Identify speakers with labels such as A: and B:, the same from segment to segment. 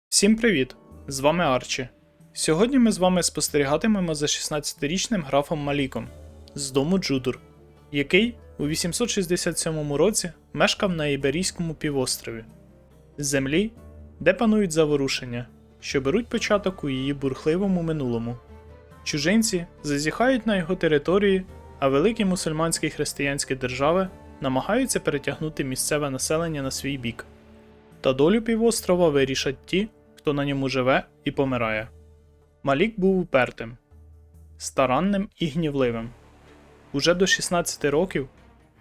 A: Всім привіт! З вами Арчі. Сьогодні ми з вами спостерігатимемо за 16-річним графом Маліком з дому Джудур, який у 867 році мешкав на Іберійському півострові, землі, де панують заворушення, що беруть початок у її бурхливому минулому. Чужинці зазіхають на його території, а великі мусульманські християнські держави намагаються перетягнути місцеве населення на свій бік. Та долю півострова вирішать ті, хто на ньому живе і помирає. Малік був упертим, старанним і гнівливим. Уже до 16 років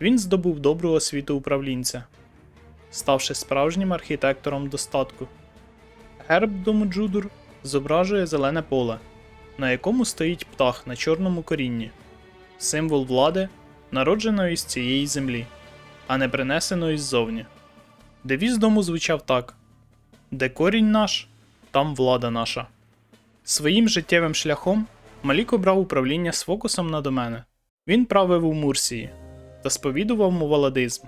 A: він здобув добру освіту управлінця, ставши справжнім архітектором достатку. Герб дому Джудур зображує зелене поле, на якому стоїть птах на чорному корінні, символ влади, народженої з цієї землі, а не принесеної ззовні. Девіз дому звучав так: «Де корінь наш, там влада наша». Своїм життєвим шляхом Малік обрав управління з фокусом на домени. Він правив у Мурсії та сповідував муваладизм,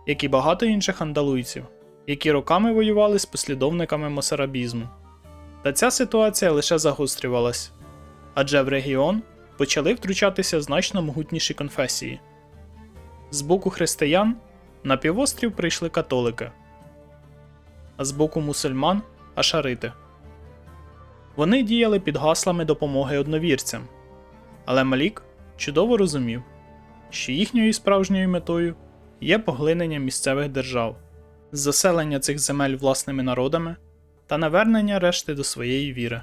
A: як і багато інших андалуйців, які роками воювали з послідовниками мосарабізму. Та ця ситуація лише загострювалась, адже в регіон почали втручатися значно могутніші конфесії. З боку християн на півострів прийшли католики, а з боку мусульман – ашарити. Вони діяли під гаслами допомоги одновірцям, але Малік чудово розумів, що їхньою справжньою метою є поглинення місцевих держав, заселення цих земель власними народами та навернення решти до своєї віри.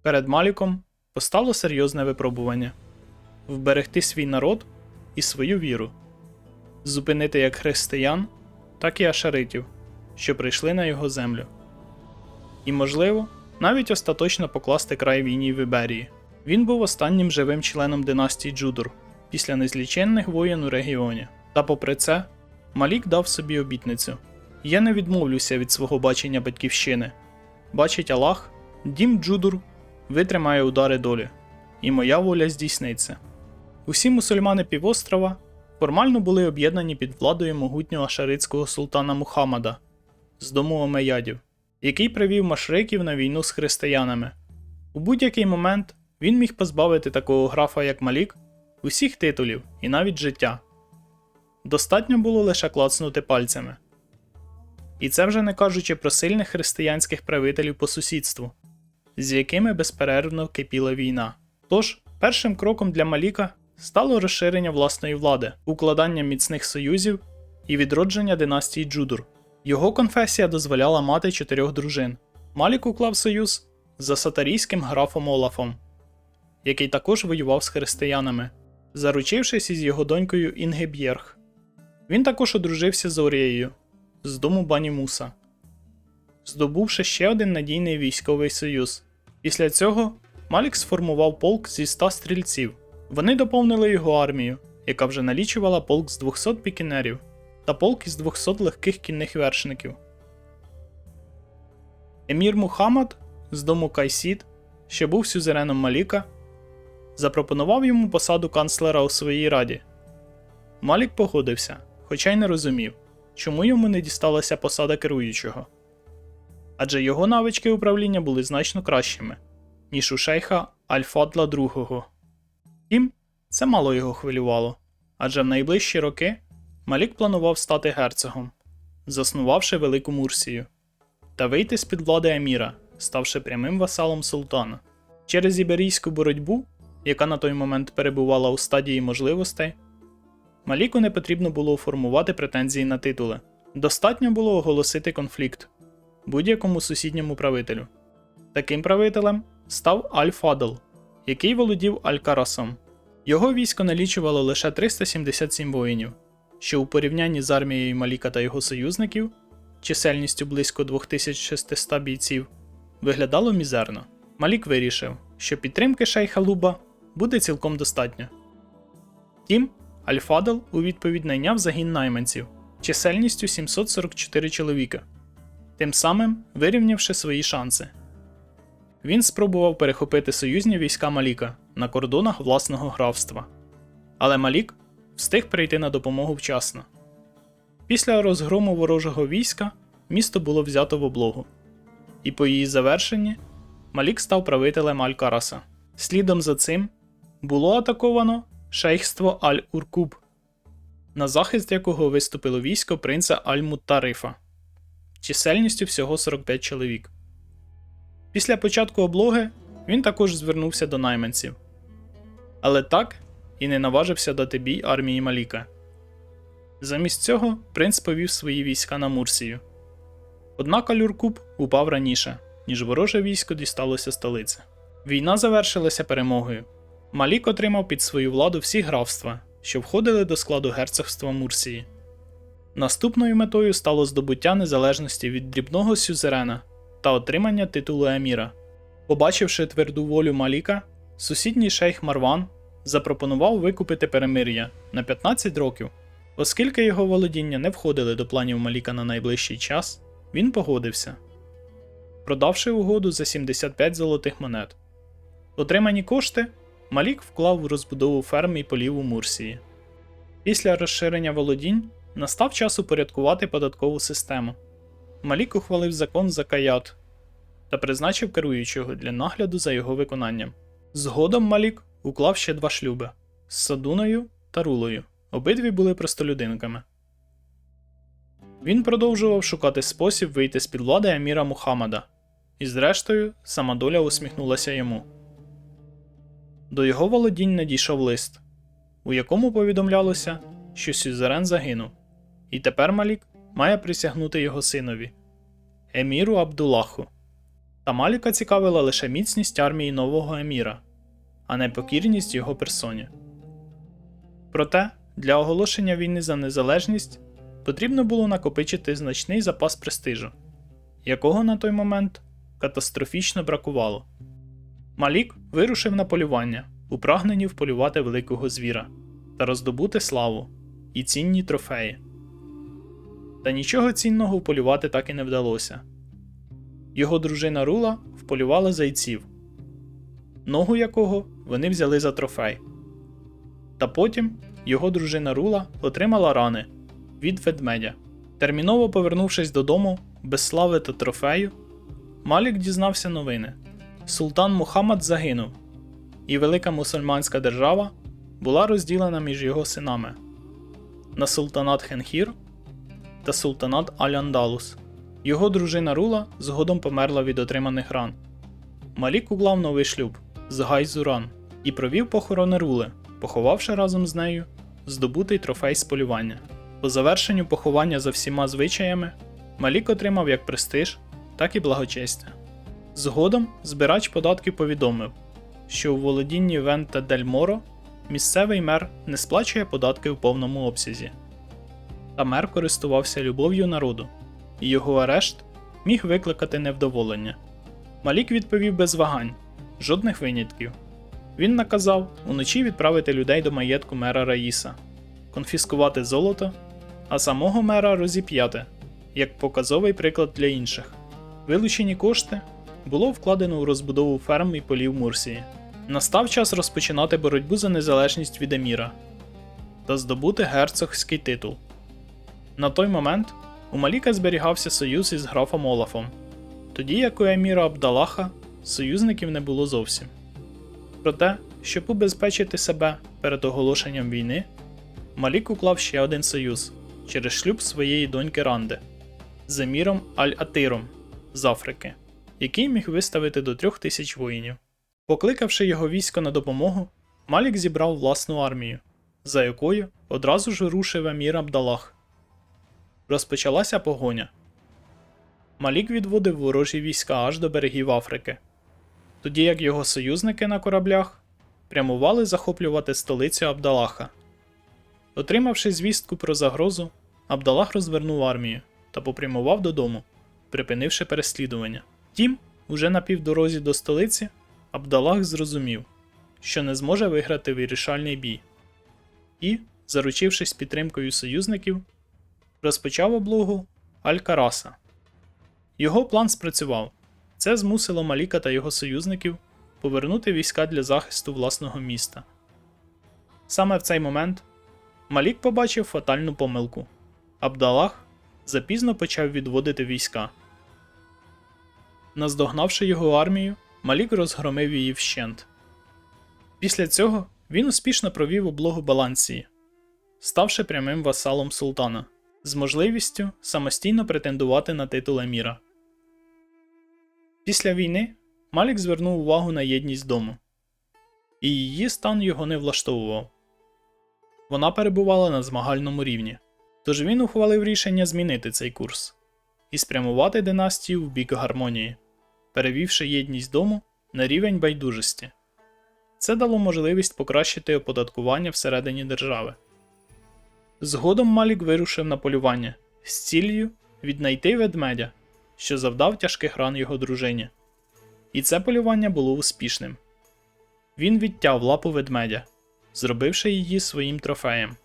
A: Перед Маліком постало серйозне випробування – вберегти свій народ і свою віру, зупинити як християн, так і ашаритів, що прийшли на його землю. І, можливо, навіть остаточно покласти край війні в Іберії. Він був останнім живим членом династії Джудур після незліченних воєн у регіоні. Та попри це, Малік дав собі обітницю: «Я не відмовлюся від свого бачення батьківщини. Бачить Аллах, дім Джудур витримає удари долі, і моя воля здійсниться». Усі мусульмани півострова формально були об'єднані під владою могутнього ашаритського султана Мухаммада з дому Омейядів, який привів машриків на війну з християнами. У будь-який момент він міг позбавити такого графа, як Малік, усіх титулів і навіть життя. Достатньо було лише клацнути пальцями. І це вже не кажучи про сильних християнських правителів по сусідству, з якими безперервно кипіла війна. Тож, першим кроком для Маліка стало розширення власної влади, укладання міцних союзів і відродження династії Джудур. Його конфесія дозволяла мати 4 дружин. Малік уклав союз з асатарійським графом Олафом, який також воював з християнами, заручившись із його донькою Інгеб'єрг. Він також одружився з Орією з дому Бані Муса, здобувши ще один надійний військовий союз. Після цього Малік сформував полк зі 100 стрільців. Вони доповнили його армію, яка вже налічувала полк з 200 пікінерів та полк із 200 легких кінних вершників. Емір Мухаммад з дому Кайсід, що був сюзереном Маліка, запропонував йому посаду канцлера у своїй раді. Малік погодився, хоча й не розумів, чому йому не дісталася посада керуючого. Адже його навички управління були значно кращими, ніж у шейха Аль-Фадла II. Втім, це мало його хвилювало, адже в найближчі роки Малік планував стати герцогом, заснувавши Велику Мурсію, та вийти з-під влади еміра, ставши прямим васалом султана. Через іберійську боротьбу, яка на той момент перебувала у стадії можливостей, Маліку не потрібно було формувати претензії на титули. Достатньо було оголосити конфлікт будь-якому сусідньому правителю. Таким правителем став Аль-Фадл, який володів Аль-Карасом. Його військо налічувало лише 377 воїнів, що у порівнянні з армією Маліка та його союзників, чисельністю близько 2600 бійців, виглядало мізерно. Малік вирішив, що підтримки шейха Луба буде цілком достатньо. Втім, Аль-Фадл у відповідь найняв загін найманців, чисельністю 744 чоловіка, тим самим вирівнявши свої шанси. Він спробував перехопити союзні війська Маліка на кордонах власного графства. Але Малік встиг прийти на допомогу вчасно. Після розгрому ворожого війська місто було взято в облогу, і по її завершенні Малік став правителем Аль-Караса. Слідом за цим було атаковано шейхство Аль-Уркуб, на захист якого виступило військо принца Аль-Муттарифа, чисельністю всього 45 чоловік. Після початку облоги він також звернувся до найманців, але так і не наважився дати бій армії Маліка. Замість цього принц повів свої війська на Мурсію. Однак Аль-Уркуб упав раніше, ніж вороже військо дісталося столиці. Війна завершилася перемогою. Малік отримав під свою владу всі графства, що входили до складу герцогства Мурсії. Наступною метою стало здобуття незалежності від дрібного сюзерена та отримання титулу еміра. Побачивши тверду волю Маліка, сусідній шейх Марван запропонував викупити перемир'я на 15 років. Оскільки його володіння не входили до планів Маліка на найближчий час, він погодився, продавши угоду за 75 золотих монет. Отримані кошти Малік вклав в розбудову ферм і полів у Мурсії. Після розширення володінь настав час упорядкувати податкову систему. Малік ухвалив закон Закаят та призначив керуючого для нагляду за його виконанням. Згодом Малік уклав ще 2 шлюби – з Садуною та Рулою. Обидві були простолюдинками. Він продовжував шукати спосіб вийти з-під влади еміра Мухаммада, і зрештою сама доля усміхнулася йому. До його володінь надійшов лист, у якому повідомлялося, що сюзерен загинув, і тепер Малік має присягнути його синові, еміру Абдуллаху. Та Маліка цікавила лише міцність армії нового еміра, а не покірність його персоні. Проте, для оголошення війни за незалежність потрібно було накопичити значний запас престижу, якого на той момент катастрофічно бракувало. Малік вирушив на полювання, у прагненні вполювати великого звіра та роздобути славу і цінні трофеї. Та нічого цінного вполювати так і не вдалося. Його дружина Рула вполювала зайців, ногу якого вони взяли за трофей. Та потім його дружина Рула отримала рани від ведмедя. Терміново повернувшись додому без слави та трофею, Малік дізнався новини. Султан Мухаммад загинув, і велика мусульманська держава була розділена між його синами на султанат Хенхір та султанат Аль-Андалус. Його дружина Рула згодом померла від отриманих ран. Малік уклав новий шлюб з Гайзуран і провів похорони Рули, поховавши разом з нею здобутий трофей з полювання. По завершенню поховання за всіма звичаями Малік отримав як престиж, так і благочестя. Згодом збирач податків повідомив, що у володінні Вента дель Моро місцевий мер не сплачує податки в повному обсязі. Та мер користувався любов'ю народу, і його арешт міг викликати невдоволення. Малік відповів без вагань, жодних винятків. Він наказав уночі відправити людей до маєтку мера Раїса, конфіскувати золото, а самого мера розіп'яти, як показовий приклад для інших. Вилучені кошти було вкладено у розбудову ферм і полів Мурсії. Настав час розпочинати боротьбу за незалежність від еміра та здобути герцогський титул. На той момент у Маліка зберігався союз із графом Олафом, тоді як у еміра Абдаллаха союзників не було зовсім. Проте, щоб убезпечити себе перед оголошенням війни, Малік уклав ще один союз через шлюб своєї доньки Ранди з еміром Аль-Атиром з Африки, який міг виставити до 3000 воїнів. Покликавши його військо на допомогу, Малік зібрав власну армію, за якою одразу ж рушив емір Абдаллах. Розпочалася погоня. Малік відводив ворожі війська аж до берегів Африки, тоді як його союзники на кораблях прямували захоплювати столицю Абдаллаха. Отримавши звістку про загрозу, Абдаллах розвернув армію та попрямував додому, припинивши переслідування. Втім, уже на півдорозі до столиці Абдаллах зрозумів, що не зможе виграти вирішальний бій. І, заручившись підтримкою союзників, розпочав облогу Аль-Караса. Його план спрацював. Це змусило Маліка та його союзників повернути війська для захисту власного міста. Саме в цей момент Малік побачив фатальну помилку. Абдаллах запізно почав відводити війська. Наздогнавши його армію, Малік розгромив її вщент. Після цього він успішно провів облогу Балансії, ставши прямим васалом султана, з можливістю самостійно претендувати на титул еміра. Після війни Малік звернув увагу на єдність дому, і її стан його не влаштовував. Вона перебувала на змагальному рівні, тож він ухвалив рішення змінити цей курс і спрямувати династію в бік гармонії, перевівши єдність дому на рівень байдужості. Це дало можливість покращити оподаткування всередині держави. Згодом Малік вирушив на полювання з ціллю віднайти ведмедя, що завдав тяжких ран його дружині. І це полювання було успішним. Він відтяв лапу ведмедя, зробивши її своїм трофеєм.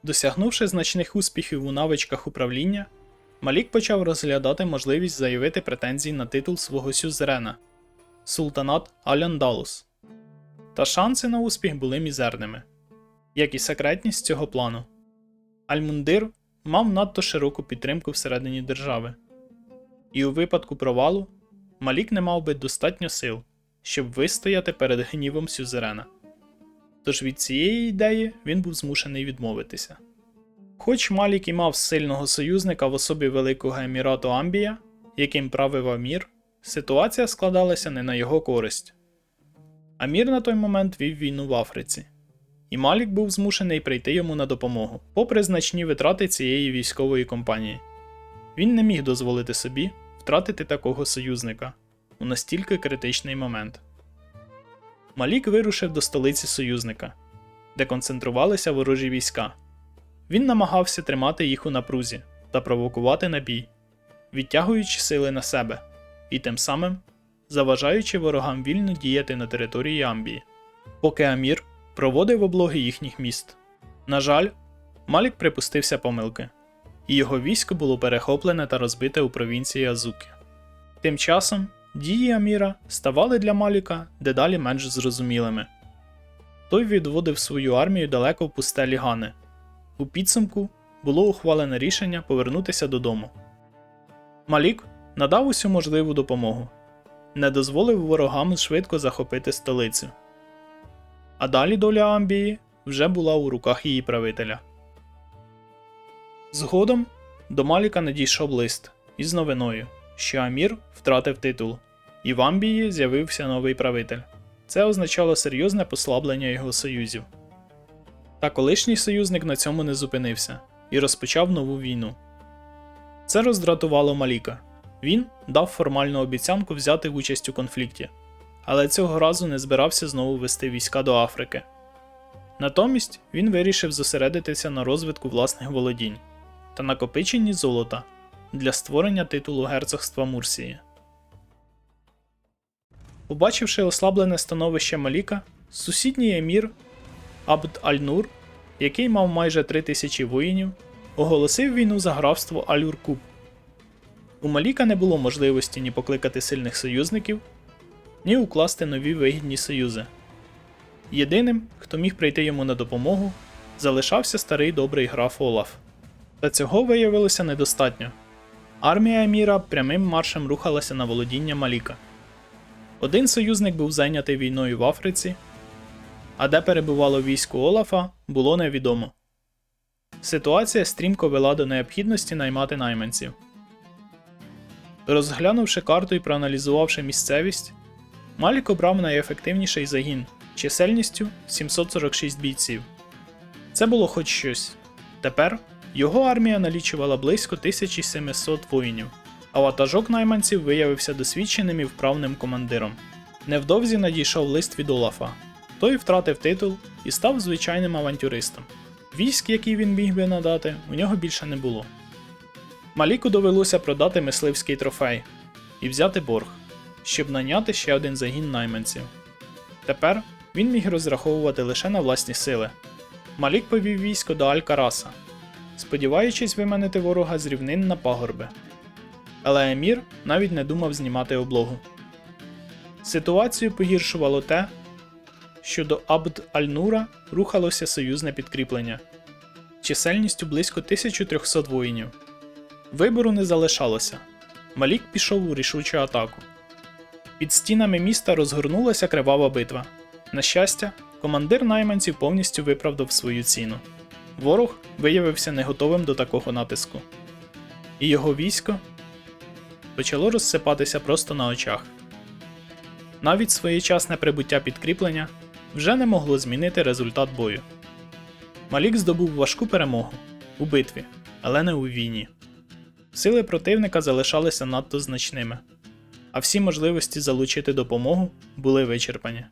A: Досягнувши значних успіхів у навичках управління, Малік почав розглядати можливість заявити претензії на титул свого сюзерена – Султанат Аль-Андалус. Та шанси на успіх були мізерними, як і секретність цього плану. Аль-Мундир мав надто широку підтримку всередині держави. І у випадку провалу Малік не мав би достатньо сил, щоб вистояти перед гнівом сюзерена. Тож від цієї ідеї він був змушений відмовитися. Хоч Малік і мав сильного союзника в особі Великого Емірату Амбія, яким правив Амір, ситуація складалася не на його користь. Амір на той момент вів війну в Африці, і Малік був змушений прийти йому на допомогу, попри значні витрати цієї військової кампанії. Він не міг дозволити собі втратити такого союзника у настільки критичний момент. Малік вирушив до столиці союзника, де концентрувалися ворожі війська. Він намагався тримати їх у напрузі та провокувати на бій, відтягуючи сили на себе і тим самим заважаючи ворогам вільно діяти на території Амбії, поки Амір проводив облоги їхніх міст. На жаль, Малік припустився помилки, і його військо було перехоплене та розбите у провінції Азуки. Тим часом дії Аміра ставали для Маліка дедалі менш зрозумілими. Той відводив свою армію далеко в пустелі Гани. У підсумку було ухвалене рішення повернутися додому. Малік надав усю можливу допомогу, не дозволив ворогам швидко захопити столицю. А далі доля Амбії вже була у руках її правителя. Згодом до Маліка надійшов лист із новиною, що Амір втратив титул, і в Амбії з'явився новий правитель. Це означало серйозне послаблення його союзів. Та колишній союзник на цьому не зупинився і розпочав нову війну. Це роздратувало Маліка. Він дав формальну обіцянку взяти участь у конфлікті, але цього разу не збирався знову вести війська до Африки. Натомість він вирішив зосередитися на розвитку власних володінь та накопиченні золота для створення титулу герцогства Мурсії. Побачивши ослаблене становище Маліка, сусідній емір Абд Аль-Нур, який мав майже 3000 воїнів, оголосив війну за графство Аль-Уркуб. У Маліка не було можливості ні покликати сильних союзників, ні укласти нові вигідні союзи. Єдиним, хто міг прийти йому на допомогу, залишався старий добрий граф Олаф. Та цього виявилося недостатньо. Армія еміра прямим маршем рухалася на володіння Маліка. Один союзник був зайнятий війною в Африці, а де перебувало військо Олафа, було невідомо. Ситуація стрімко вела до необхідності наймати найманців. Розглянувши карту і проаналізувавши місцевість, Малік обрав найефективніший загін чисельністю 746 бійців. Це було хоч щось. Тепер його армія налічувала близько 1700 воїнів, а ватажок найманців виявився досвідченим і вправним командиром. Невдовзі надійшов лист від Олафа. Той втратив титул і став звичайним авантюристом. Військ, які він міг би надати, у нього більше не було. Маліку довелося продати мисливський трофей і взяти борг, щоб наняти ще один загін найманців. Тепер він міг розраховувати лише на власні сили. Малік повів військо до Аль-Караса, сподіваючись виманити ворога з рівнин на пагорби. Але емір навіть не думав знімати облогу. Ситуацію погіршувало те, що до Абд Аль-Нура рухалося союзне підкріплення, чисельністю близько 1300 воїнів. Вибору не залишалося. Малік пішов у рішучу атаку. Під стінами міста розгорнулася кривава битва. На щастя, командир найманців повністю виправдав свою ціну. Ворог виявився не готовим до такого натиску. І його військо почало розсипатися просто на очах. Навіть своєчасне прибуття підкріплення вже не могло змінити результат бою. Малік здобув важку перемогу у битві, але не у війні. Сили противника залишалися надто значними, а всі можливості залучити допомогу були вичерпані.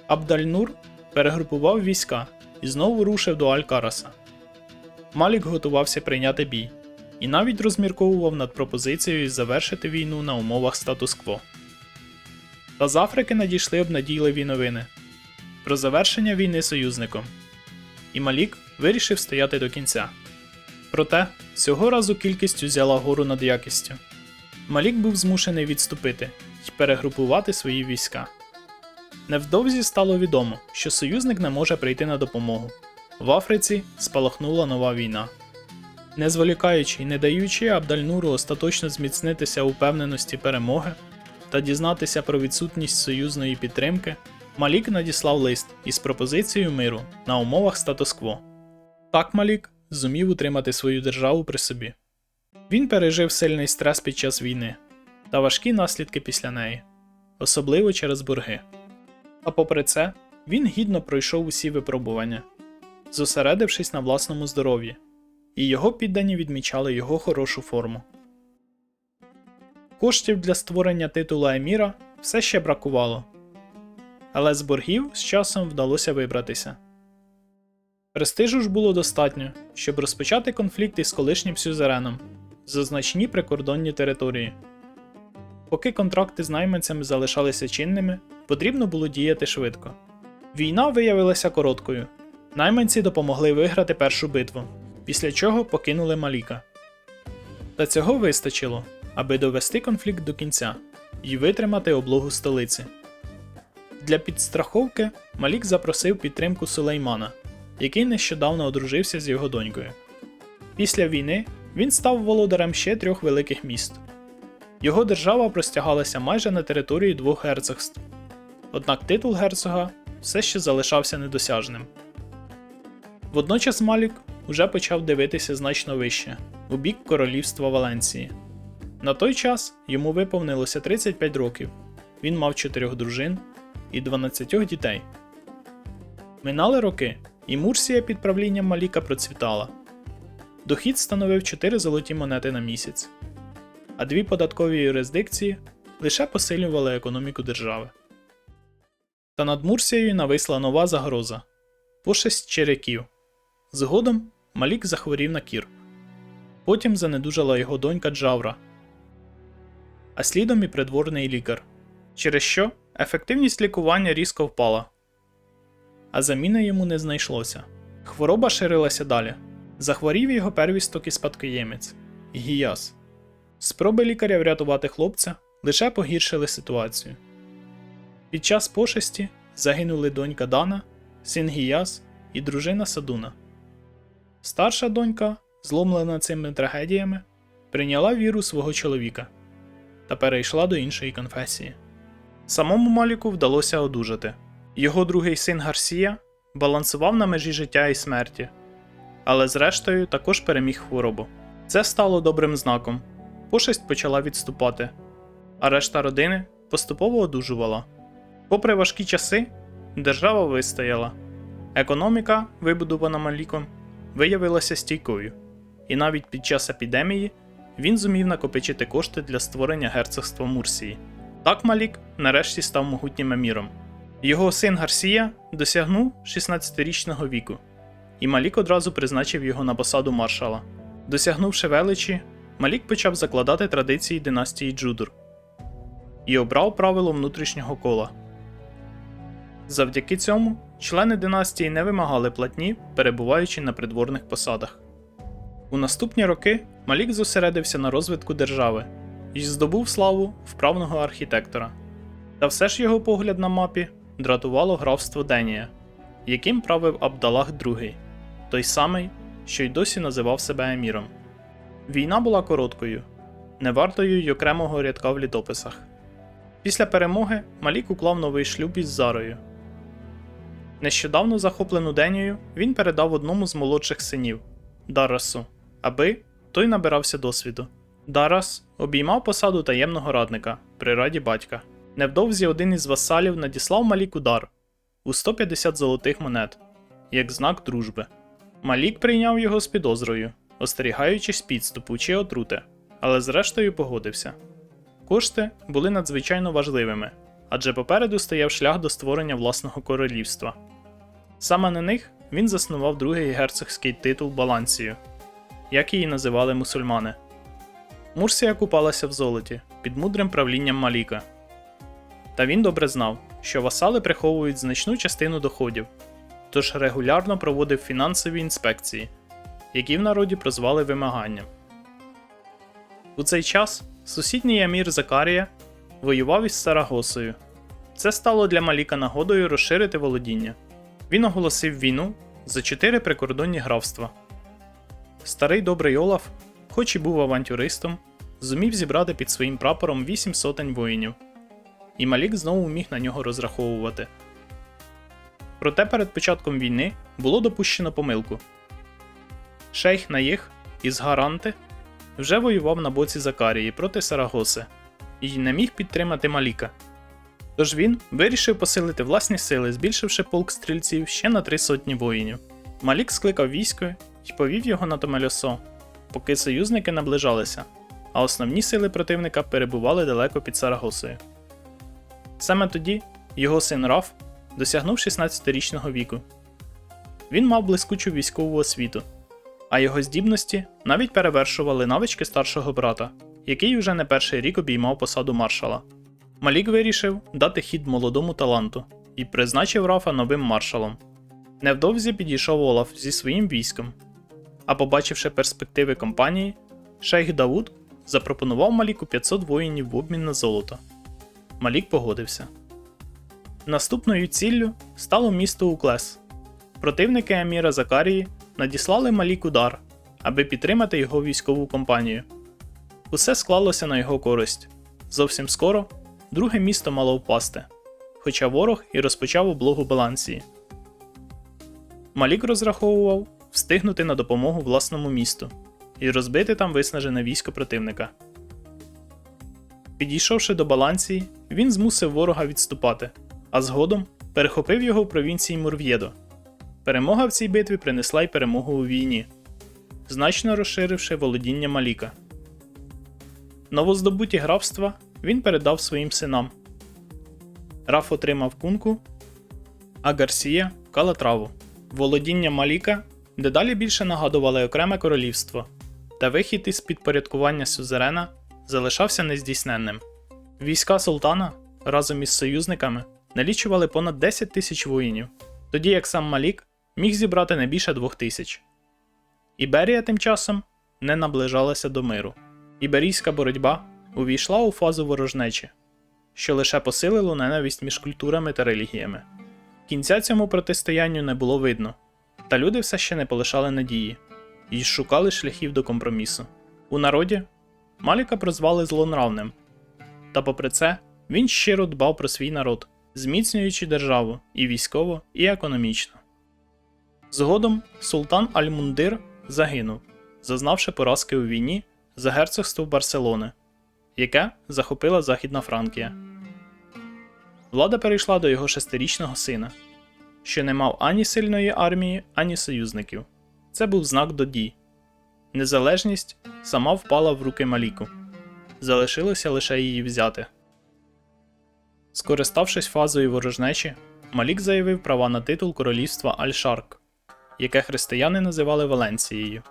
A: Абдаль-Нур перегрупував війська і знову рушив до Аль-Караса. Малік готувався прийняти бій і навіть розмірковував над пропозицією завершити війну на умовах статус-кво. Та з Африки надійшли обнадійливі новини про завершення війни союзником, і Малік вирішив стояти до кінця. Проте, цього разу кількість взяла гору над якістю. Малік був змушений відступити і перегрупувати свої війська. Невдовзі стало відомо, що союзник не може прийти на допомогу. В Африці спалахнула нова війна. Не зволікаючи й не даючи Абдаль-Нуру остаточно зміцнитися у впевненості перемоги та дізнатися про відсутність союзної підтримки, Малік надіслав лист із пропозицією миру на умовах статус-кво. Так Малік зумів утримати свою державу при собі. Він пережив сильний стрес під час війни та важкі наслідки після неї, особливо через борги. А попри це, він гідно пройшов усі випробування, зосередившись на власному здоров'ї, і його піддані відмічали його хорошу форму. Коштів для створення титула еміра все ще бракувало, але з боргів з часом вдалося вибратися. Престижу ж було достатньо, щоб розпочати конфлікт із колишнім сюзереном за значні прикордонні території. Поки контракти з найманцями залишалися чинними, потрібно було діяти швидко. Війна виявилася короткою. Найманці допомогли виграти першу битву, після чого покинули Маліка. Та цього вистачило, аби довести конфлікт до кінця і витримати облогу столиці. Для підстраховки Малік запросив підтримку Сулеймана, який нещодавно одружився з його донькою. Після війни він став володарем ще 3 великих міст. Його держава простягалася майже на території 2 герцогств. Однак титул герцога все ще залишався недосяжним. Водночас Малік уже почав дивитися значно вище, у бік королівства Валенції. На той час йому виповнилося 35 років, він мав 4 дружин і 12 дітей. Минали роки, і Мурсія під правлінням Маліка процвітала. Дохід становив 4 золоті монети на місяць, а 2 податкові юрисдикції лише посилювали економіку держави. Та над Мурсією нависла нова загроза – пошесть черяків. Згодом Малік захворів на кір. Потім занедужала його донька Джавра, а слідом і придворний лікар, через що ефективність лікування різко впала. А заміни йому не знайшлося. Хвороба ширилася далі. Захворів його первісток і спадкоємець – Гіяс. Спроби лікаря врятувати хлопця лише погіршили ситуацію. Під час пошесті загинули донька Дана, син Гіяс і дружина Садуна. Старша донька, зломлена цими трагедіями, прийняла віру свого чоловіка та перейшла до іншої конфесії. Самому Маліку вдалося одужати. Його другий син Гарсія балансував на межі життя і смерті, але зрештою також переміг хворобу. Це стало добрим знаком. Пошесть почала відступати, а решта родини поступово одужувала. Попри важкі часи, держава вистояла. Економіка, вибудована Маліком, виявилася стійкою, і навіть під час епідемії він зумів накопичити кошти для створення герцогства Мурсії. Так Малік нарешті став могутнім еміром. Його син Гарсія досягнув 16-річного віку, і Малік одразу призначив його на посаду маршала. Досягнувши величі, Малік почав закладати традиції династії Джудур і обрав правило внутрішнього кола. Завдяки цьому члени династії не вимагали платні, перебуваючи на придворних посадах. У наступні роки Малік зосередився на розвитку держави і здобув славу вправного архітектора. Та все ж його погляд на мапі дратувало графство Денія, яким правив Абдалах II, той самий, що й досі називав себе еміром. Війна була короткою, не вартою й окремого рядка в літописах. Після перемоги Малік уклав новий шлюб із Зарою. Нещодавно захоплену Денію він передав одному з молодших синів – Даррасу, аби той набирався досвіду. Даррас обіймав посаду таємного радника при раді батька. Невдовзі один із васалів надіслав Маліку дар у 150 золотих монет, як знак дружби. Малік прийняв його з підозрою, остерігаючись підступу чи отрути, але зрештою погодився. Кошти були надзвичайно важливими, адже попереду стояв шлях до створення власного королівства. Саме на них він заснував другий герцогський титул Балансію, як її називали мусульмани. Мурсія купалася в золоті під мудрим правлінням Маліка. Та він добре знав, що васали приховують значну частину доходів, тож регулярно проводив фінансові інспекції, які в народі прозвали вимаганням. У цей час сусідній емір Закарія воював із Сарагосою. Це стало для Маліка нагодою розширити володіння. Він оголосив війну за 4 прикордонні графства. Старий добрий Олаф, хоч і був авантюристом, зумів зібрати під своїм прапором 8 сотень воїнів, і Малік знову міг на нього розраховувати. Проте перед початком війни було допущено помилку. Шейх Наїх із Гаранти вже воював на боці Закарії проти Сарагоси і не міг підтримати Маліка. Тож він вирішив посилити власні сили, збільшивши полк стрільців ще на 3 сотні воїнів. Малік скликав військо і повів його на Томельосо, поки союзники наближалися, а основні сили противника перебували далеко під Сарагосою. Саме тоді його син Раф досягнув 16-річного віку. Він мав блискучу військову освіту, а його здібності навіть перевершували навички старшого брата, який уже не перший рік обіймав посаду маршала. Малік вирішив дати хід молодому таланту і призначив Рафа новим маршалом. Невдовзі підійшов Олаф зі своїм військом, а побачивши перспективи кампанії, шейх Давуд запропонував Маліку 500 воїнів в обмін на золото. Малік погодився. Наступною ціллю стало місто Уклес. Противники еміра Закарії надіслали Маліку дар, аби підтримати його військову кампанію. Усе склалося на його користь. Зовсім скоро друге місто мало впасти, хоча ворог і розпочав облогу Балансії. Малік розраховував встигнути на допомогу власному місту і розбити там виснажене військо противника. Підійшовши до Балансії, він змусив ворога відступати, а згодом перехопив його в провінції Мурв'єдо. Перемога в цій битві принесла й перемогу у війні, значно розширивши володіння Маліка. Новоздобуті графства він передав своїм синам. Раф отримав Кунку, а Гарсія – Калатраву. Володіння Маліка дедалі більше нагадували окреме королівство, та вихід із підпорядкування сюзерена залишався нездійсненним. Війська султана разом із союзниками налічували понад 10 тисяч воїнів, тоді як сам Малік міг зібрати не більше 2000. Іберія тим часом не наближалася до миру. Іберійська боротьба увійшла у фазу ворожнечі, що лише посилило ненависть між культурами та релігіями. Кінця цьому протистоянню не було видно, та люди все ще не полишали надії і шукали шляхів до компромісу. У народі Маліка прозвали злонравним, та попри це він щиро дбав про свій народ, зміцнюючи державу і військово, і економічно. Згодом султан Аль-Мундир загинув, зазнавши поразки у війні за герцогство Барселони, яке захопила Західна Франкія. Влада перейшла до його 6-річного сина, що не мав ані сильної армії, ані союзників. Це був знак до дій. Незалежність сама впала в руки Маліку. Залишилося лише її взяти. Скориставшись фазою ворожнечі, Малік заявив права на титул королівства Аль-Шарк, яке християни називали Валенцією.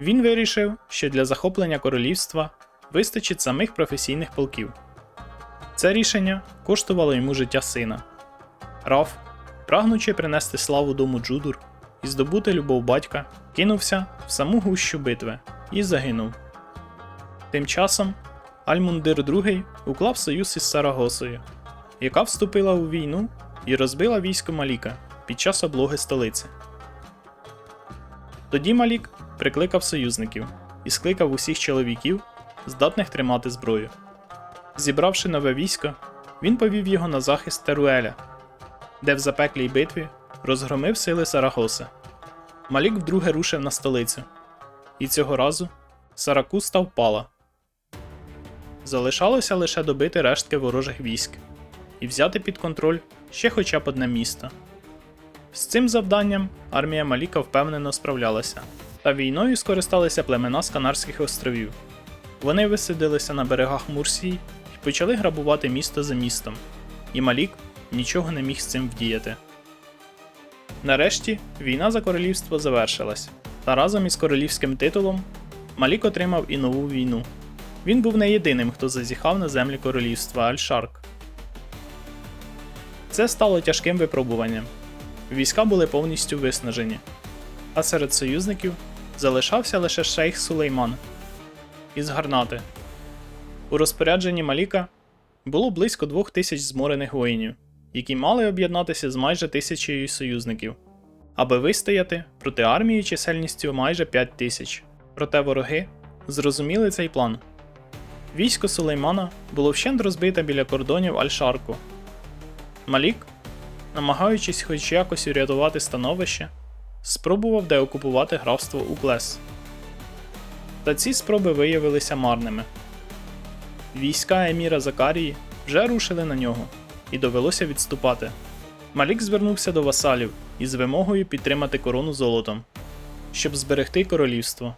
A: Він вирішив, що для захоплення королівства вистачить самих професійних полків. Це рішення коштувало йому життя сина. Раф, прагнучи принести славу дому Джудур і здобути любов батька, кинувся в саму гущу битви і загинув. Тим часом Аль-Мундир II уклав союз із Сарагосою, яка вступила у війну і розбила військо Маліка під час облоги столиці. Тоді Малік прикликав союзників і скликав усіх чоловіків, здатних тримати зброю. Зібравши нове військо, він повів його на захист Теруеля, де в запеклій битві розгромив сили Сарагоси. Малік вдруге рушив на столицю, і цього разу Саракуста впала. Залишалося лише добити рештки ворожих військ і взяти під контроль ще хоча б одне місто. З цим завданням армія Маліка впевнено справлялася, та війною скористалися племена з Канарських островів. Вони висадилися на берегах Мурсії і почали грабувати місто за містом, і Малік нічого не міг з цим вдіяти. Нарешті війна за королівство завершилась, та разом із королівським титулом Малік отримав і нову війну. Він був не єдиним, хто зазіхав на землі королівства Аль-Шарк. Це стало тяжким випробуванням. Війська були повністю виснажені, а серед союзників залишався лише шейх Сулейман із Гарнати. У розпорядженні Маліка було близько 2000 зморених воїнів, які мали об'єднатися з майже 1000 союзників, аби вистояти проти армії чисельністю майже 5000. Проте вороги зрозуміли цей план. Військо Сулеймана було вщент розбите біля кордонів Аль-Шарку. Малік, намагаючись хоч якось урятувати становище, спробував деокупувати графство Уклес. Та ці спроби виявилися марними. Війська еміра Закарії вже рушили на нього, і довелося відступати. Малік звернувся до васалів із вимогою підтримати корону золотом, щоб зберегти королівство.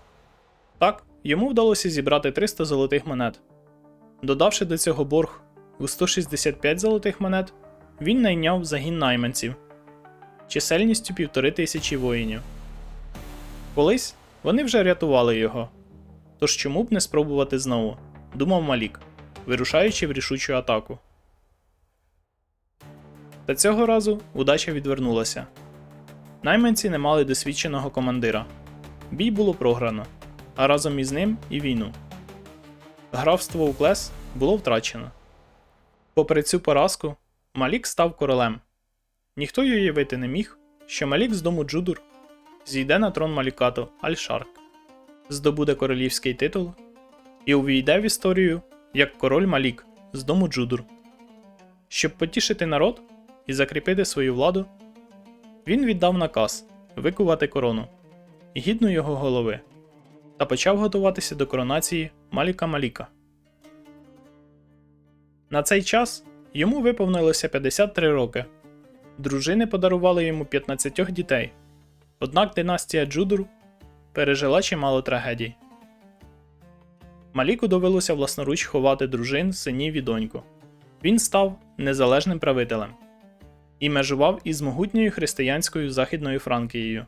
A: Так, йому вдалося зібрати 300 золотих монет. Додавши до цього борг у 165 золотих монет, він найняв загін найманців, чисельністю 1500 воїнів. Колись вони вже рятували його, тож чому б не спробувати знову, думав Малік, вирушаючи в рішучу атаку. Та цього разу удача відвернулася. Найманці не мали досвідченого командира. Бій було програно, а разом із ним і війну. Графство Уклес було втрачено. Попри цю поразку, Малік став королем. Ніхто й уявити не міг, що Малік з дому Джудур зійде на трон Малікату Аль-Шарк, здобуде королівський титул і увійде в історію як король Малік з дому Джудур. Щоб потішити народ і закріпити свою владу, він віддав наказ викувати корону, гідну його голови, та почав готуватися до коронації Маліка Маліка. На цей час йому виповнилося 53 роки. Дружини подарували йому 15 дітей, однак династія Джудур пережила чимало трагедій. Маліку довелося власноруч ховати дружин, синів і доньку. Він став незалежним правителем і межував із могутньою християнською Західною Франкією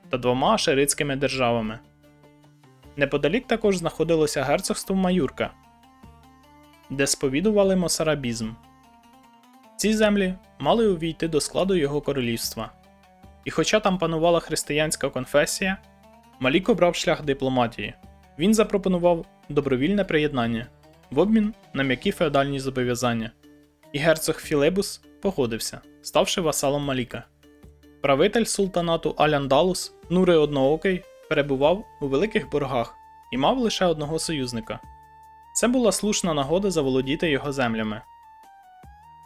A: та 2 ашеритськими державами. Неподалік також знаходилося герцогство Майорка, де сповідували мосарабізм. Ці землі мали увійти до складу його королівства. І хоча там панувала християнська конфесія, Малік обрав шлях дипломатії. Він запропонував добровільне приєднання в обмін на м'які феодальні зобов'язання. І герцог Філебус погодився, ставши васалом Маліка. Правитель султанату Аль-Андалус Нури Одноокий перебував у великих боргах і мав лише одного союзника. Це була слушна нагода заволодіти його землями.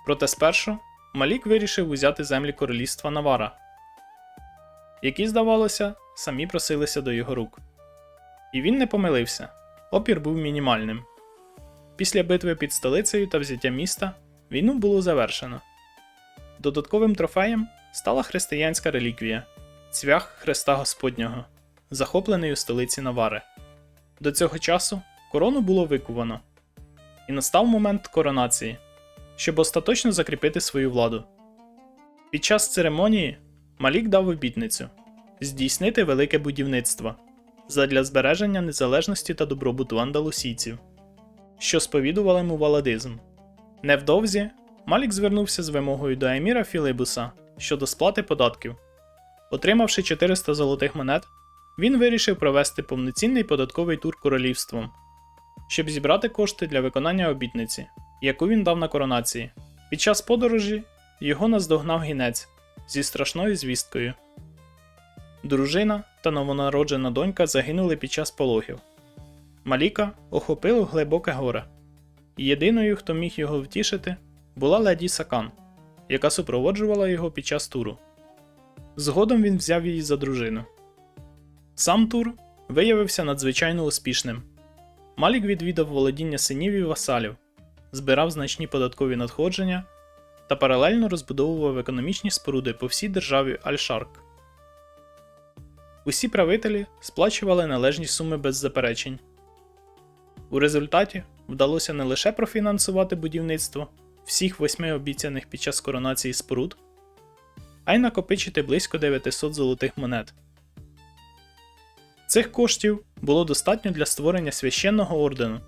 A: Проте спершу Малік вирішив узяти землі королівства Навара, які, здавалося, самі просилися до його рук. І він не помилився, опір був мінімальним. Після битви під столицею та взяття міста війну було завершено. Додатковим трофеєм стала християнська реліквія – цвях Христа Господнього, захоплений у столиці Навари. До цього часу корону було викувано, і настав момент коронації, щоб остаточно закріпити свою владу. Під час церемонії Малік дав обітницю здійснити велике будівництво задля збереження незалежності та добробуту андалусійців, що сповідували муваладизм. Невдовзі Малік звернувся з вимогою до еміра Філебуса щодо сплати податків. Отримавши 400 золотих монет, він вирішив провести повноцінний податковий тур королівством, щоб зібрати кошти для виконання обітниці, яку він дав на коронації. Під час подорожі його наздогнав гінець зі страшною звісткою. Дружина та новонароджена донька загинули під час пологів. Маліка охопило глибоке горе, і єдиною, хто міг його втішити, була леді Сакан, яка супроводжувала його під час туру. Згодом він взяв її за дружину. Сам тур виявився надзвичайно успішним. Малік відвідав володіння синів і васалів, збирав значні податкові надходження та паралельно розбудовував економічні споруди по всій державі Аль-Шарк. Усі правителі сплачували належні суми без заперечень. У результаті вдалося не лише профінансувати будівництво всіх 8 обіцяних під час коронації споруд, а й накопичити близько 900 золотих монет. Цих коштів було достатньо для створення священного ордену,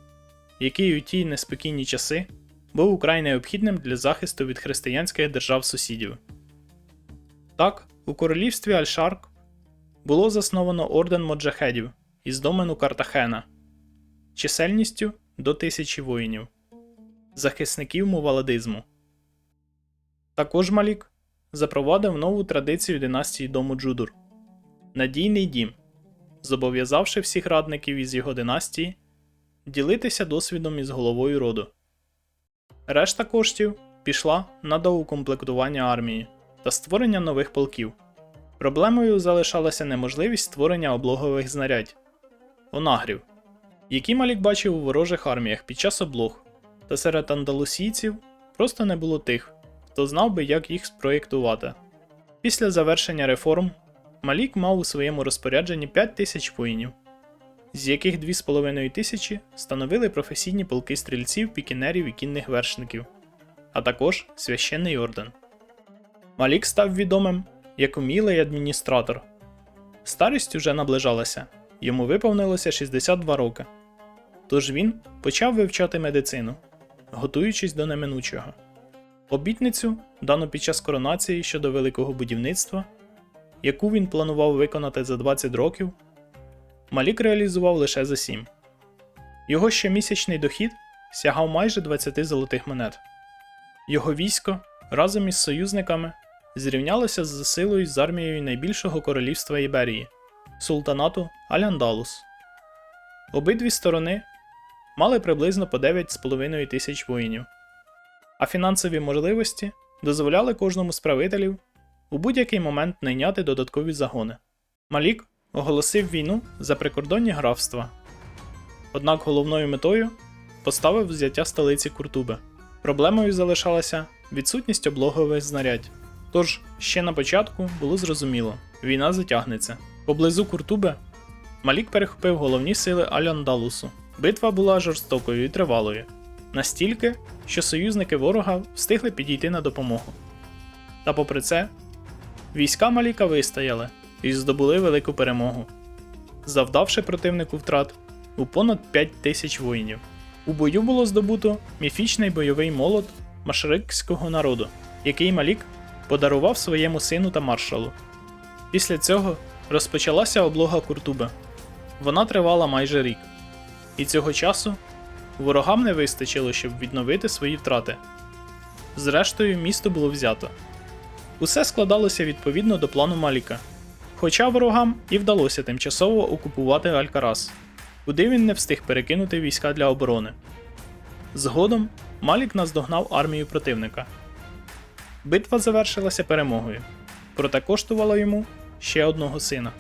A: який у ті неспокійні часи був украй необхідним для захисту від християнських держав-сусідів. Так, у королівстві Аль-Шарк було засновано орден моджахедів із домену Картахена, чисельністю до 1000 воїнів, захисників мувалладизму. Також Малік запровадив нову традицію династії дому Джудур – надійний дім, зобов'язавши всіх радників із його династії ділитися досвідом із головою роду. Решта коштів пішла на доукомплектування армії та створення нових полків. Проблемою залишалася неможливість створення облогових знарядь – онагрів, які Малік бачив у ворожих арміях під час облог, та серед андалусійців просто не було тих, хто знав би, як їх спроєктувати. Після завершення реформ Малік мав у своєму розпорядженні 5000 воїнів, з яких 2500 становили професійні полки стрільців, пікінерів і кінних вершників, а також священний орден. Малік став відомим як умілий адміністратор. Старість уже наближалася, йому виповнилося 62 роки. Тож він почав вивчати медицину, готуючись до неминучого. Обітницю, дану під час коронації щодо великого будівництва, яку він планував виконати за 20 років, Малік реалізував лише за 7. Його щомісячний дохід сягав майже 20 золотих монет. Його військо разом із союзниками зрівнялося за силою з армією найбільшого королівства Іберії – султанату Аль-Андалус. Обидві сторони мали приблизно по 9,5 тисяч воїнів, а фінансові можливості дозволяли кожному з правителів у будь-який момент найняти додаткові загони. Малік оголосив війну за прикордонні графства. Однак головною метою поставив взяття столиці Куртуби. Проблемою залишалася відсутність облогових знарядь. Тож, ще на початку було зрозуміло – війна затягнеться. Поблизу Куртуби Малік перехопив головні сили Аль-Андалусу. Битва була жорстокою і тривалою. Настільки, що союзники ворога встигли підійти на допомогу. Та попри це, війська Маліка вистояли і здобули велику перемогу, завдавши противнику втрат у понад 5000 воїнів. У бою було здобуто міфічний бойовий молот машрикського народу, який Малік подарував своєму сину та маршалу. Після цього розпочалася облога Куртуби. Вона тривала майже рік. І цього часу ворогам не вистачило, щоб відновити свої втрати. Зрештою, місто було взято. Усе складалося відповідно до плану Маліка. Хоча ворогам і вдалося тимчасово окупувати Алькарас, куди він не встиг перекинути війська для оборони. Згодом Малік наздогнав армію противника. Битва завершилася перемогою, проте коштувала йому ще одного сина.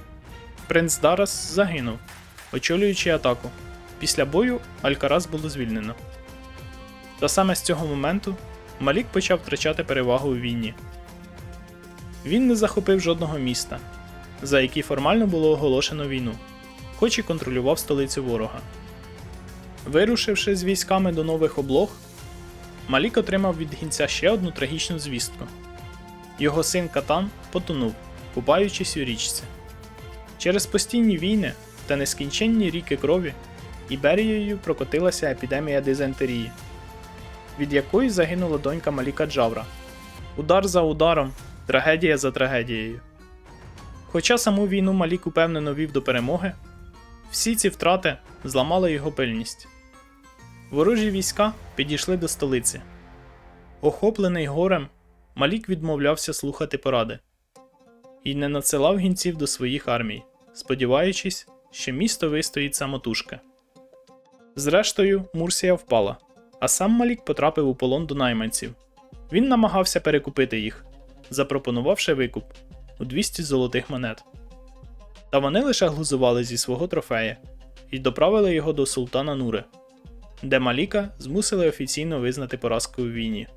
A: Принц Дарас загинув, очолюючи атаку. Після бою Алькарас було звільнено. Та саме з цього моменту Малік почав втрачати перевагу у війні. Він не захопив жодного міста, за які формально було оголошено війну, хоч і контролював столицю ворога. Вирушивши з військами до нових облог, Малік отримав від гінця ще одну трагічну звістку. Його син Катан потонув, купаючись у річці. Через постійні війни та нескінченні ріки крові Іберією прокотилася епідемія дизентерії, від якої загинула донька Маліка Джавра. Удар за ударом, трагедія за трагедією. Хоча саму війну Малік упевнено вів до перемоги, всі ці втрати зламали його пильність. Ворожі війська підійшли до столиці. Охоплений горем, Малік відмовлявся слухати поради і не надсилав гінців до своїх армій, сподіваючись, що місто вистоїть самотужки. Зрештою, Мурсія впала, а сам Малік потрапив у полон до найманців, Він намагався перекупити їх, запропонувавши викуп у 200 золотих монет. Та вони лише глузували зі свого трофея і доправили його до султана Нури, де Маліка змусили офіційно визнати поразку у війні.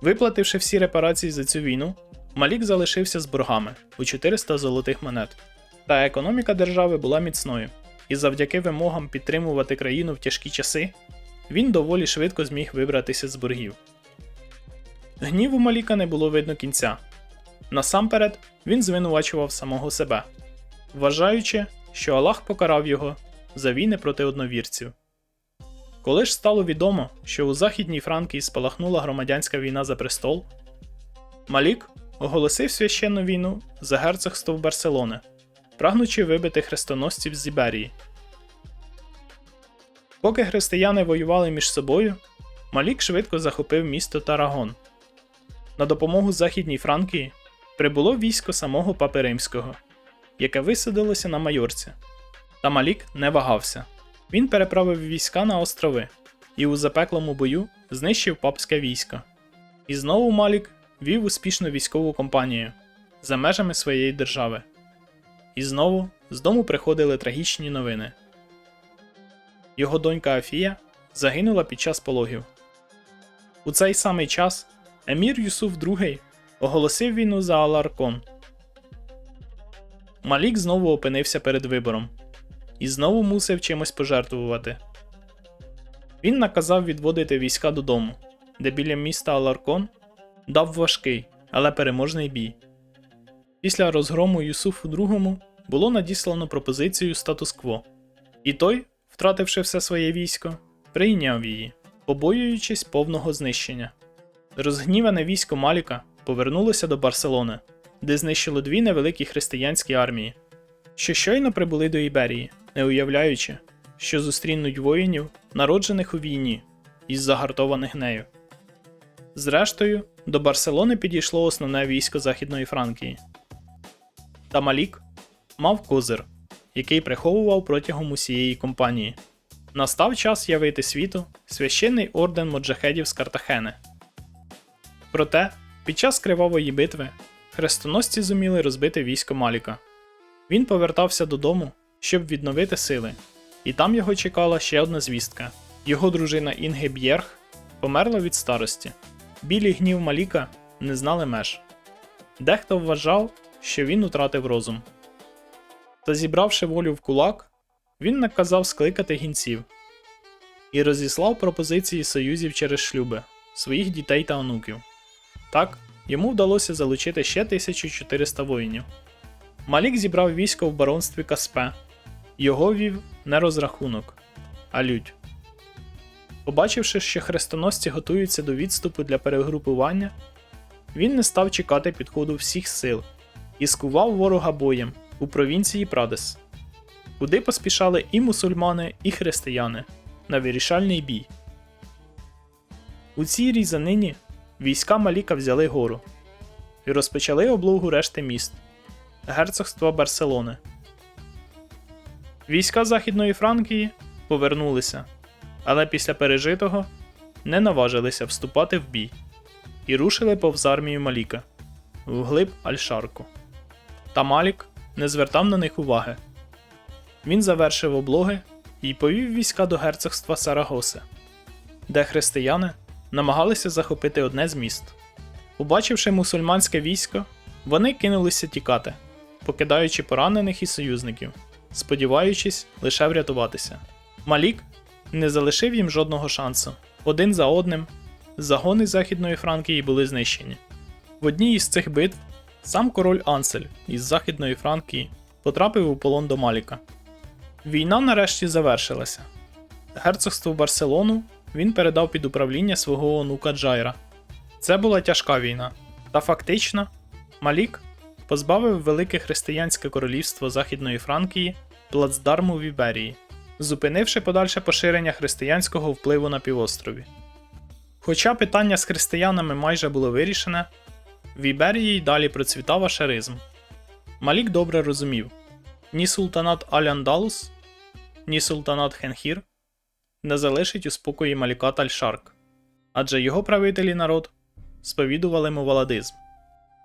A: Виплативши всі репарації за цю війну, Малік залишився з боргами у 400 золотих монет. Та економіка держави була міцною, і завдяки вимогам підтримувати країну в тяжкі часи, він доволі швидко зміг вибратися з боргів. Гніву Маліка не було видно кінця. Насамперед, він звинувачував самого себе, вважаючи, що Аллах покарав його за війни проти одновірців. Коли ж стало відомо, що у Західній Франкії спалахнула громадянська війна за престол, Малік оголосив священну війну за герцогство Барселони, прагнучи вибити хрестоносців з Іберії. Поки християни воювали між собою, Малік швидко захопив місто Тарагон. На допомогу Західній Франкії прибуло військо самого Папи Римського, яке висадилося на Майорці. Та Малік не вагався. Він переправив війська на острови і у запеклому бою знищив папське військо. І знову Малік вів успішну військову кампанію за межами своєї держави. І знову з дому приходили трагічні новини. Його донька Афія загинула під час пологів. У цей самий час емір Юсуф II оголосив війну за Аларкон. Малік знову опинився перед вибором і знову мусив чимось пожертвувати. Він наказав відводити війська додому, де біля міста Аларкон дав важкий, але переможний бій. Після розгрому Юсуфу II було надіслано пропозицію статус-кво, і той, втративши все своє військо, прийняв її, побоюючись повного знищення. Розгніване військо Маліка повернулося до Барселони, де знищило дві невеликі християнські армії, що щойно прибули до Іберії, не уявляючи, що зустрінуть воїнів, народжених у війні, із загартованих нею. Зрештою, до Барселони підійшло основне військо Західної Франкії. Та Малік мав козир, який приховував протягом усієї кампанії. Настав час явити світу священний орден моджахедів з Картахени. Проте, під час кривавої битви, хрестоносці зуміли розбити військо Маліка. Він повертався додому, щоб відновити сили, і там його чекала ще одна звістка. Його дружина Інгеб'єрг померла від старості. Білі гнів Маліка не знали меж. Дехто вважав, що він утратив розум. Та зібравши волю в кулак, він наказав скликати гінців і розіслав пропозиції союзів через шлюби своїх дітей та онуків. Так, йому вдалося залучити ще 1400 воїнів. Малік зібрав військо в баронстві Каспе. Його вів не розрахунок, а лють. Побачивши, що хрестоносці готуються до відступу для перегрупування, він не став чекати підходу всіх сил і скував ворога боєм у провінції Прадес, куди поспішали і мусульмани, і християни на вирішальний бій. У цій різанині війська Маліка взяли гору і розпочали облогу решти міст герцогства Барселони. Війська Західної Франкії повернулися, але після пережитого не наважилися вступати в бій і рушили повз армію Маліка вглиб Аль-Шарку. Та Малік не звертав на них уваги. Він завершив облоги і повів війська до герцогства Сарагоси, де християни намагалися захопити одне з міст. Побачивши мусульманське військо, вони кинулися тікати, покидаючи поранених і союзників, сподіваючись лише врятуватися. Малік не залишив їм жодного шансу. Один за одним загони Західної Франкії були знищені. В одній із цих битв сам король Ансель із Західної Франкії потрапив у полон до Маліка. Війна нарешті завершилася. Герцогство Барселону він передав під управління свого онука Джайра. Це була тяжка війна, та фактично Малік позбавив велике християнське королівство Західної Франкії плацдарму в Іберії, зупинивши подальше поширення християнського впливу на півострові. Хоча питання з християнами майже було вирішене, в Іберії й далі процвітав ашаризм. Малік добре розумів, ні султанат Аль-Андалус, ні султанат Хенхір не залишить у спокої Маліка Аль-Шарк, адже його правитель і народ сповідували моваладизм.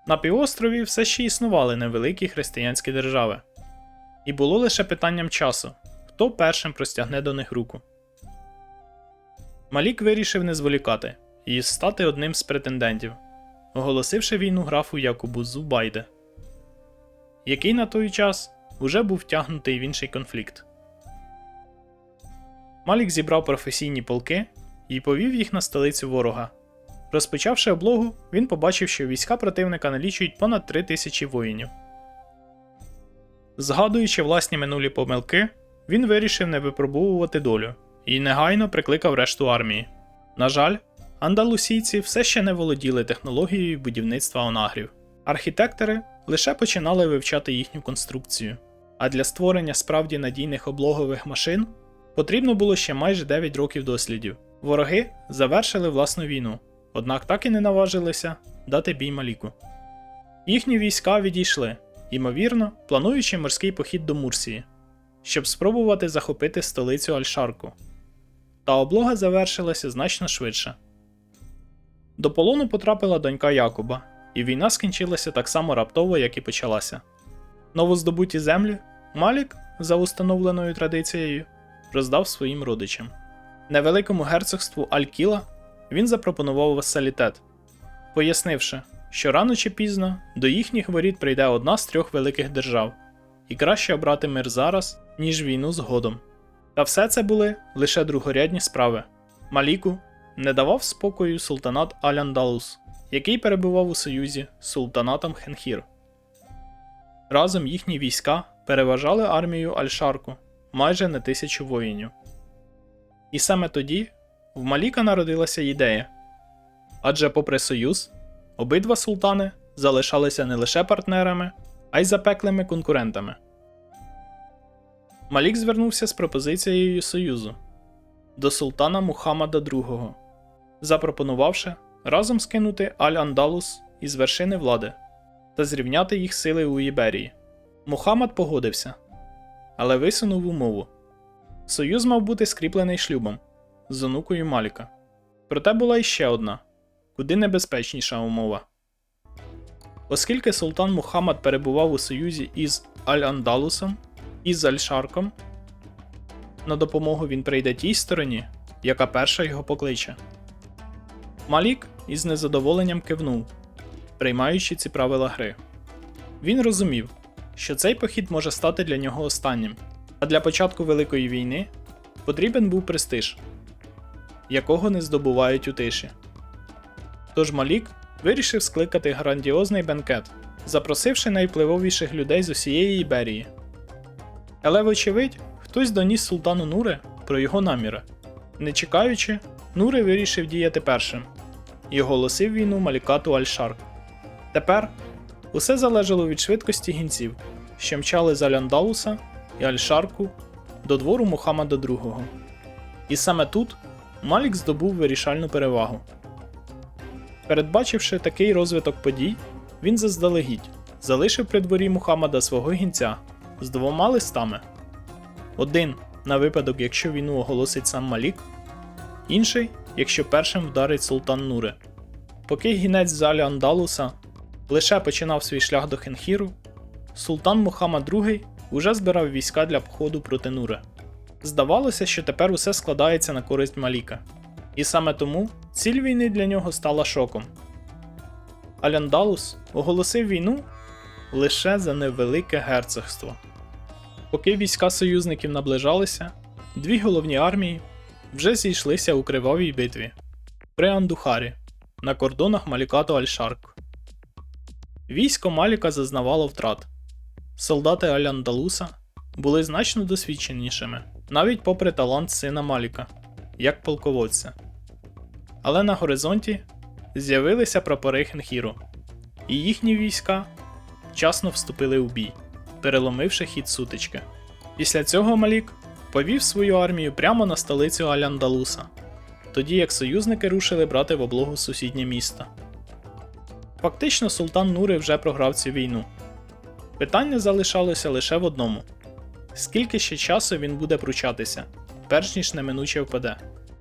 A: На півострові все ще існували невеликі християнські держави. І було лише питанням часу, хто першим простягне до них руку. Малік вирішив не зволікати і стати одним з претендентів, оголосивши війну графу Якубу Зубайде, який на той час уже був втягнутий в інший конфлікт. Малік зібрав професійні полки і повів їх на столицю ворога. Розпочавши облогу, він побачив, що війська противника налічують понад 3000 воїнів. Згадуючи власні минулі помилки, він вирішив не випробовувати долю і негайно прикликав решту армії. На жаль, андалусійці все ще не володіли технологією будівництва онагрів. Архітектори лише починали вивчати їхню конструкцію, а для створення справді надійних облогових машин потрібно було ще майже 9 років дослідів. Вороги завершили власну війну, однак так і не наважилися дати бій Маліку. Їхні війська відійшли, ймовірно, плануючи морський похід до Мурсії, щоб спробувати захопити столицю Аль-Шарку. Та облога завершилася значно швидше. До полону потрапила донька Якуба, і війна скінчилася так само раптово, як і почалася. Новоздобуті землі Малік, за установленою традицією, роздав своїм родичам. Невеликому герцогству Аль-Кіла він запропонував васалітет, пояснивши, що рано чи пізно до їхніх воріт прийде одна з 3 великих держав, і краще обрати мир зараз, ніж війну згодом. Та все це були лише другорядні справи. Маліку не давав спокою султанат Аль-Андалус, який перебував у союзі з султанатом Хенхір. Разом їхні війська переважали армію Аль-Шарку майже на 1000 воїнів. І саме тоді в Маліка народилася ідея. Адже попри союз, обидва султани залишалися не лише партнерами, а й запеклими конкурентами. Малік звернувся з пропозицією союзу до султана Мухаммада II, запропонувавши разом скинути Аль-Андалус із вершини влади та зрівняти їх сили у Іберії. Мухаммад погодився, але висунув умову. Союз мав бути скріплений шлюбом з онукою Маліка. Проте була іще одна, куди небезпечніша умова. Оскільки султан Мухаммад перебував у союзі із Аль-Андалусом і з Аль-Шарком, на допомогу він прийде тій стороні, яка перша його покличе. Малік із незадоволенням кивнув, приймаючи ці правила гри. Він розумів, що цей похід може стати для нього останнім, а для початку Великої війни потрібен був престиж, якого не здобувають у тиші. Тож Малік вирішив скликати грандіозний бенкет, запросивши найвпливовіших людей з усієї Іберії. Але вочевидь, хтось доніс султану Нури про його наміри. Не чекаючи, Нури вирішив діяти першим і оголосив війну Малікату Аль-Шарк. Тепер усе залежало від швидкості гінців, що мчали з Аль-Андалуса і Аль-Шарку до двору Мухаммада II. І саме тут Малік здобув вирішальну перевагу. Передбачивши такий розвиток подій, він заздалегідь залишив при дворі Мухаммада свого гінця з 2 листами. Один на випадок, якщо війну оголосить сам Малік, інший, якщо першим вдарить султан Нури. Поки гінець з Аль-Андалуса лише починав свій шлях до Хенхіру, султан Мухаммад II уже збирав війська для походу проти Нури. Здавалося, що тепер усе складається на користь Маліка. І саме тому ціль війни для нього стала шоком. Аль-Андалус оголосив війну лише за невелике герцогство. Поки війська союзників наближалися, 2 головні армії вже зійшлися у кривавій битві при Андухарі на кордонах Малікату Аль-Шарк. Військо Маліка зазнавало втрат. Солдати Аль-Андалуса були значно досвідченішими, навіть попри талант сина Маліка, як полководця. Але на горизонті з'явилися прапори Хенхіру, і їхні війська вчасно вступили у бій, переломивши хід сутички. Після цього Малік повів свою армію прямо на столицю Аль-Андалуса, тоді як союзники рушили брати в облогу сусіднє місто. Фактично султан Нури вже програв цю війну. Питання залишалося лише в одному – скільки ще часу він буде пручатися, перш ніж неминуче впаде.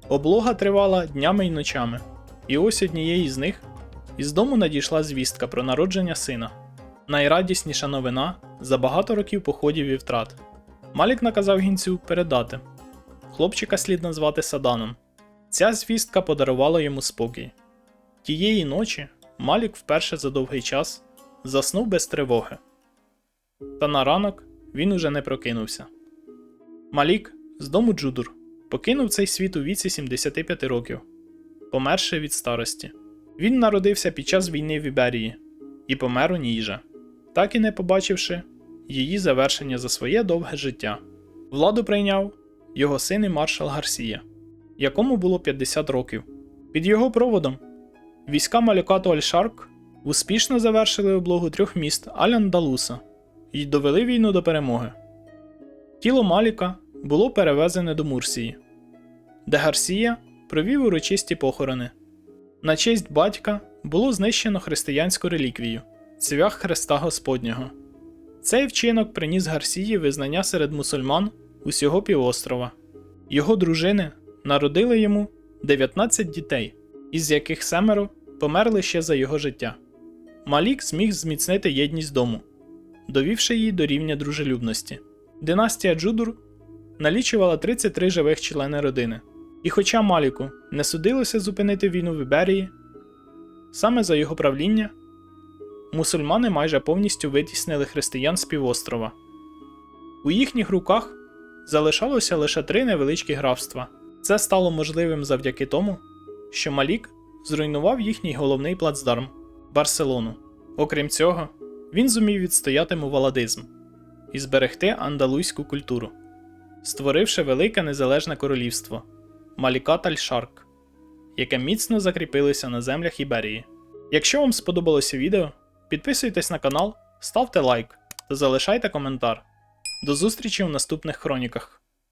A: Облога тривала днями й ночами, і ось однієї з них Із дому надійшла звістка про народження сина. Найрадісніша новина за багато років походів і втрат. Малік наказав гінцю передати. Хлопчика слід назвати Саданом. Ця звістка подарувала йому спокій. Тієї ночі Малік вперше за довгий час заснув без тривоги. Та на ранок він уже не прокинувся. Малік з дому Джудур покинув цей світ у віці 75 років, померши від старості. Він народився під час війни в Іберії і помер у ній же, так і не побачивши її завершення за своє довге життя. Владу прийняв його син і маршал Гарсія, якому було 50 років. Під його проводом війська Малікату Аль-Шарк успішно завершили облогу 3 міст Аль-Андалуса і довели війну до перемоги. Тіло Маліка було перевезене до Мурсії, де Гарсія провів урочисті похорони. На честь батька було знищено християнську реліквію – цвях Христа Господнього. Цей вчинок приніс Гарсії визнання серед мусульман усього півострова. Його дружини народили йому 19 дітей, із яких 7 померли ще за його життя. Малік зміг зміцнити єдність дому, довівши її до рівня дружелюбності. Династія Джудур налічувала 33 живих члени родини. І хоча Маліку не судилося зупинити війну в Іберії, саме за його правління мусульмани майже повністю витіснили християн з півострова. У їхніх руках залишалося лише 3 невеличкі графства. Це стало можливим завдяки тому, що Малік зруйнував їхній головний плацдарм – Барселону. Окрім цього, він зумів відстояти муваладизм і зберегти андалузьку культуру, створивши велике незалежне королівство – Малікат Аль-Шарк, яке міцно закріпилося на землях Іберії. Якщо вам сподобалося відео, підписуйтесь на канал, ставте лайк та залишайте коментар. До зустрічі в наступних хроніках.